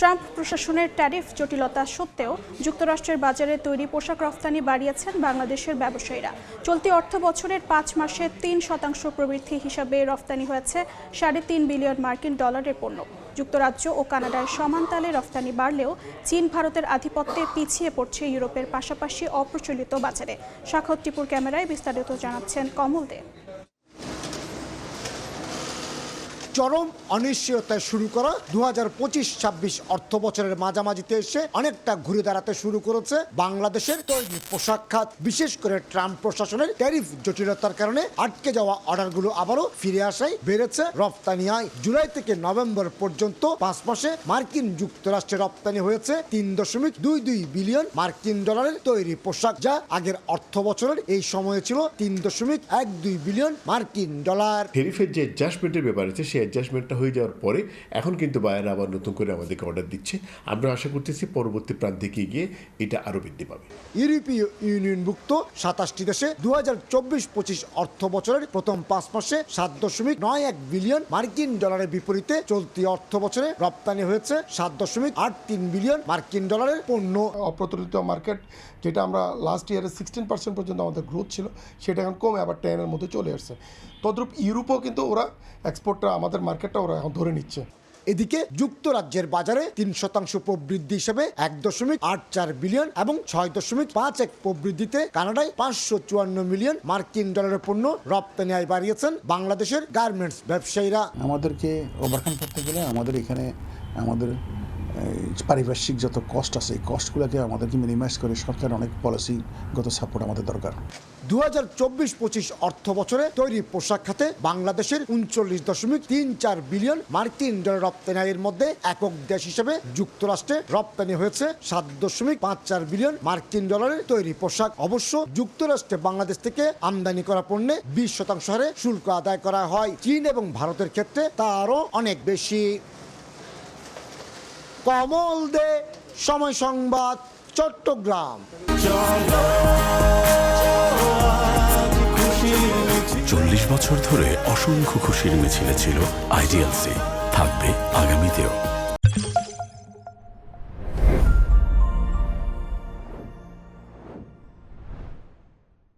Trump প্রশাসনের tariff জটিলতা সত্ত্বেও যুক্তরাষ্ট্রের বাজারে তৈরি পোশাক রফতানি বাড়িয়েছেন বাংলাদেশের ব্যবসায়ীরা। চলতি অর্থ বছরের 5 মাসে 3% প্রবৃদ্ধি হিসাবে রফতানি হয়েছে $3.5 বিলিয়ন মার্কিন ডলারের পণ্য। যুক্তরাজ্য ও কানাডার সমান তালে রফতানি বাড়লেও চীন ভারতের আধিপত্যে পিছিয়ে পড়ছে ইউরোপের পাশাপাশি অপ্রচলিত বাজারে। সাখাওয়াত টিপুর ক্যামেরায় বিস্তারিত জানাচ্ছেন কমল দে। চরম অনিশ্চয়তায় শুরু করা 2025-26 অর্থ বছরের মাঝামাঝিতে এসে অনেকটা ঘুরে দাঁড়াতে শুরু করেছে বাংলাদেশের তৈরি পোশাক খাত। বিশেষ করে ট্রাম্প প্রশাসনের ট্যারিফ জটিলতার কারণে আটকে যাওয়া অর্ডারগুলো আবারও ফিরে আসায় বেড়েছে রপ্তানি আয়। জুলাই থেকে নভেম্বর পর্যন্ত 5 মাসে মার্কিন যুক্তরাষ্ট্রে রপ্তানি হয়েছে $3.22 বিলিয়ন মার্কিন ডলারের তৈরি পোশাক, যা আগের অর্থ বছরের এই সময়ে ছিল $3.12 বিলিয়ন মার্কিন ডলার। ট্যারিফের যে অ্যাডজাস্টমেন্টের ব্যাপার আছে সেই অ্যাডজাস্টমেন্টটা হয়ে যাওয়ার পরে এখন কিন্তু বায়াররা আবার নতুন করে আমাদেরকে অর্ডার দিচ্ছে। আমরা আশা করতেছি পরবর্তী প্রান্তে গিয়ে এটা আরও বৃদ্ধি পাবে। ইউরোপীয় ইউনিয়নভুক্ত 27টি দেশে 2024-25 অর্থ বছরের প্রথম 5 মাসে $7.91 বিলিয়ন মার্কিন ডলারের বিপরীতে চলতি অর্থ বছরে রপ্তানি হয়েছে $7.83 বিলিয়ন মার্কিন ডলারের পণ্য। অপ্রচলিত মার্কেট, যেটা আমরা লাস্ট ইয়ারে 16% পর্যন্ত আমাদের গ্রোথ ছিল, সেটা এখন কমে আবার 10-এর মধ্যে চলে আসছে। তদ্রূপ ইউরোপও কিন্তু ওরা এক্সপোর্টটা, আমাদের মার্কেটটা ওরা এখন ধরে নিচ্ছে। এদিকে যুক্তরাজ্যের বাজারে 3% প্রবৃদ্ধি হিসেবে $1.84 বিলিয়ন এবং 6.51 প্রবৃদ্ধিতে কানাডায় $554 মিলিয়ন মার্কিন ডলারের পণ্য রপ্তানি আয় বাড়িয়েছেন বাংলাদেশের গার্মেন্টস ব্যবসায়ীরা। আমাদেরকে ওভারকাম করতে গেলে আমাদের এখানে আমাদের পারিপার্শ্বিক যত কস্ট আছে এই কস্টগুলোকে আমাদেরকে মিনিমাইজ করে সরকার অনেক পলিসিগত সাপোর্ট আমাদের দরকার। 2024-25 অর্থ বছরে তৈরি পোশাক খাতে বাংলাদেশের $39.34 বিলিয়ন মার্কিন ডলার রপ্তানি আয়ের মধ্যে একক দেশ হিসেবে যুক্তরাষ্ট্রে রপ্তানি হয়েছে $7.54 বিলিয়ন মার্কিন ডলারের তৈরি পোশাক। অবশ্য যুক্তরাষ্ট্রে বাংলাদেশ থেকে আমদানি করা পণ্যে 20% হারে শুল্ক আদায় করা হয়। চীন এবং ভারতের ক্ষেত্রে তা আরও অনেক বেশি। কমল দে, সময় সংবাদ, চট্টগ্রাম। 40 বছর ধরে অসংখ্য খুশির মিছিলে ছিল আইডিএলসি, থাকবে আগামীতেও।